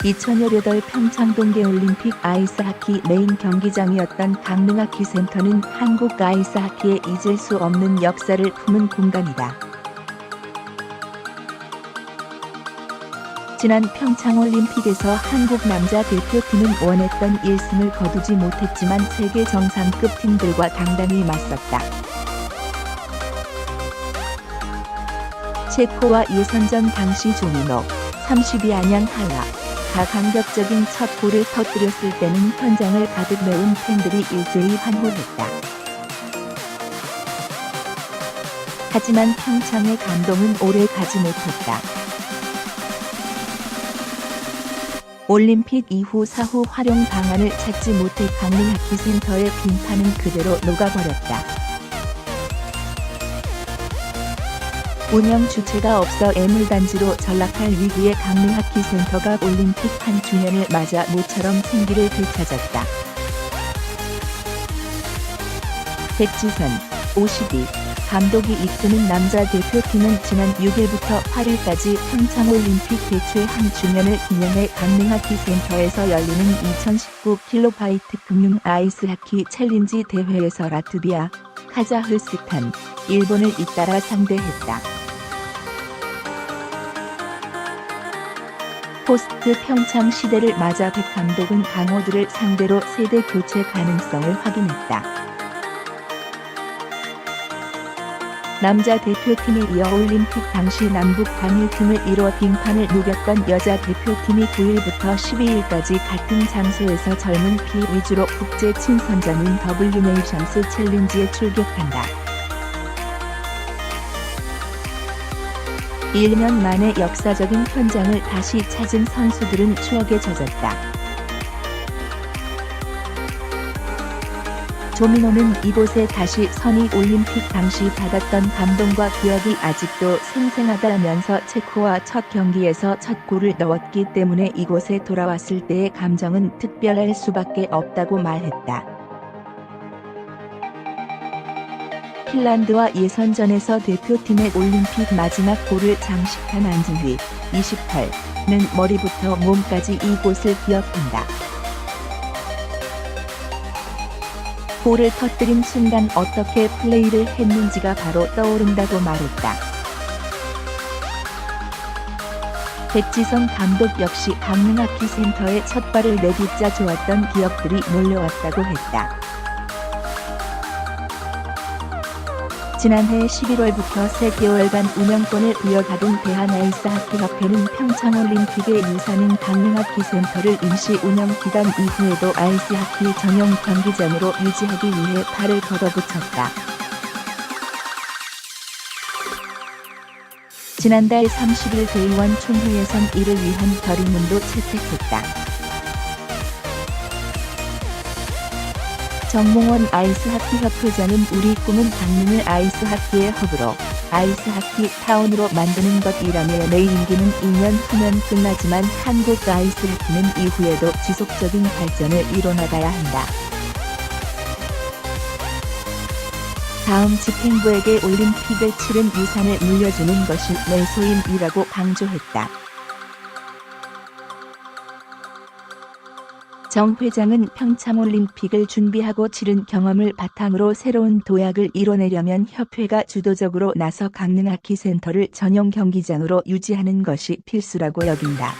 2018 평창 동계올림픽 아이스하키 메인 경기장이었던 강릉하키센터는 한국 아이스하키에 잊을 수 없는 역사를 품은 공간이다. 지난 평창올림픽에서 한국 남자 대표팀은 원했던 1승을 거두지 못했지만 세계 정상급 팀들과 당당히 맞섰다. 체코와 예선전 당시 조민호, 32 안양 한라가 감격적인 첫 골을 터뜨렸을 때는 현장을 가득 메운 팬들이 일제히 환호했다. 하지만 평창의 감동은 오래 가지 못했다. 올림픽 이후 사후 활용 방안을 찾지 못해 강릉하키센터의 빈판은 그대로 녹아버렸다. 운영 주체가 없어 애물단지로 전락할 위기에 강릉하키센터가 올림픽 한 주년을 맞아 모처럼 생기를 되찾았다. 백지선, 52 감독이 이끄는 남자 대표팀은 지난 6일부터 8일까지 평창올림픽 개최 한 주년을 기념해 강릉하키센터에서 열리는 2019 킬로파이트 금융 아이스하키 챌린지 대회에서 라트비아, 카자흐스탄, 일본을 잇따라 상대했다. 포스트 평창 시대를 맞아 백 감독은 강호들을 상대로 세대 교체 가능성을 확인했다. 남자 대표팀에 이어 올림픽 당시 남북 단일팀을 이뤄 빙판을 누볐던 여자 대표팀이 9일부터 12일까지 같은 장소에서 젊은 피 위주로 국제 친선전인 WNe이션스 챌린지에 출격한다. 1년 만에 역사적인 현장을 다시 찾은 선수들은 추억에 젖었다. 조민호는 이곳에 다시 선이 올림픽 당시 받았던 감동과 기억이 아직도 생생하다면서 체코와 첫 경기에서 첫 골을 넣었기 때문에 이곳에 돌아왔을 때의 감정은 특별할 수밖에 없다고 말했다. 핀란드와 예선전에서 대표팀의 올림픽 마지막 골을 장식한 안진휘, 28는 머리부터 몸까지 이곳을 기억한다. 골을 터뜨린 순간 어떻게 플레이를 했는지가 바로 떠오른다고 말했다. 백지성 감독 역시 강릉하키센터에 첫 발을 내딛자 좋았던 기억들이 몰려왔다고 했다. 지난해 11월부터 3개월간 운영권을 부여받은 대한아이스하키협회는 평창올림픽의 유산인 강릉하키센터를 임시 운영기간 이후에도 아이스하키 전용 경기장으로 유지하기 위해 발을 걷어붙였다. 지난달 30일 대의원 총회에선 이를 위한 결의문도 채택했다. 정몽원 아이스하키협회장은 우리 꿈은 강릉을 아이스하키의 허브로, 아이스하키 타운으로 만드는 것이라며 내 임기는 2년 후면 끝나지만 한국 아이스하키는 이후에도 지속적인 발전을 이뤄나가야 한다. 다음 집행부에게 올림픽을 치른 유산을 물려주는 것이 내 소임이라고 강조했다. 정 회장은 평창올림픽을 준비하고 치른 경험을 바탕으로 새로운 도약을 이뤄내려면 협회가 주도적으로 나서 강릉하키센터를 전용 경기장으로 유지하는 것이 필수라고 여긴다.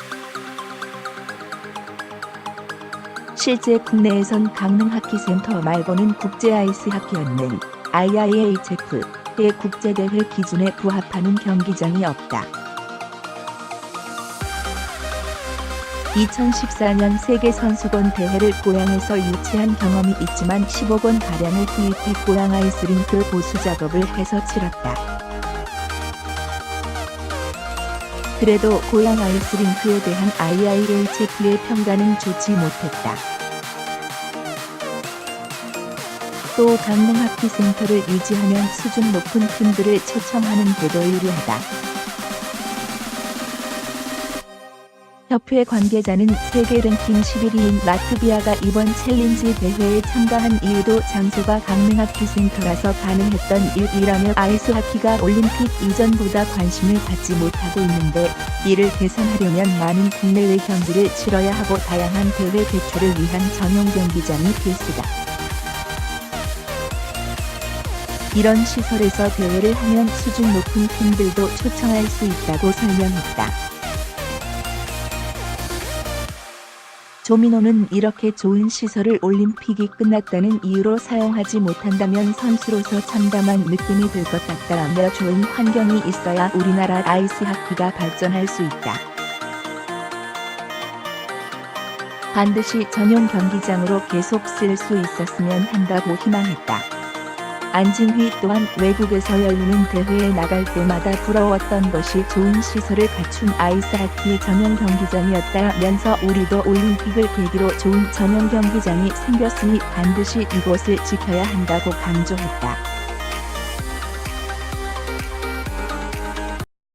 실제 국내에선 강릉하키센터 말고는 국제아이스하키연맹 IIHF의 국제대회 기준에 부합하는 경기장이 없다. 2014년 세계선수권 대회를 고양에서 유치한 경험이 있지만 10억 원 가량을 투입해 고양 아이스링크 보수 작업을 해서 치렀다. 그래도 고양 아이스링크에 대한 IIHF의 평가는 좋지 못했다. 또 강릉하키센터를 유지하면 수준 높은 팀들을 초청하는 데도 유리하다. 협회 관계자는 세계 랭킹 11위인 라트비아가 이번 챌린지 대회에 참가한 이유도 장소가 강릉하키센터라서 가능했던 일이라며 아이스하키가 올림픽 이전보다 관심을 받지 못하고 있는데 이를 개선하려면 많은 국내외 경기를 치러야 하고 다양한 대회 개최를 위한 전용 경기장이 필수다. 이런 시설에서 대회를 하면 수준 높은 팀들도 초청할 수 있다고 설명했다. 조민호는 이렇게 좋은 시설을 올림픽이 끝났다는 이유로 사용하지 못한다면 선수로서 참담한 느낌이 들 것 같다라며 좋은 환경이 있어야 우리나라 아이스하키가 발전할 수 있다. 반드시 전용 경기장으로 계속 쓸 수 있었으면 한다고 희망했다. 안진휘 또한 외국에서 열리는 대회에 나갈 때마다 부러웠던 것이 좋은 시설을 갖춘 아이스하키 전용 경기장이었다면서 우리도 올림픽을 계기로 좋은 전용 경기장이 생겼으니 반드시 이곳을 지켜야 한다고 강조했다.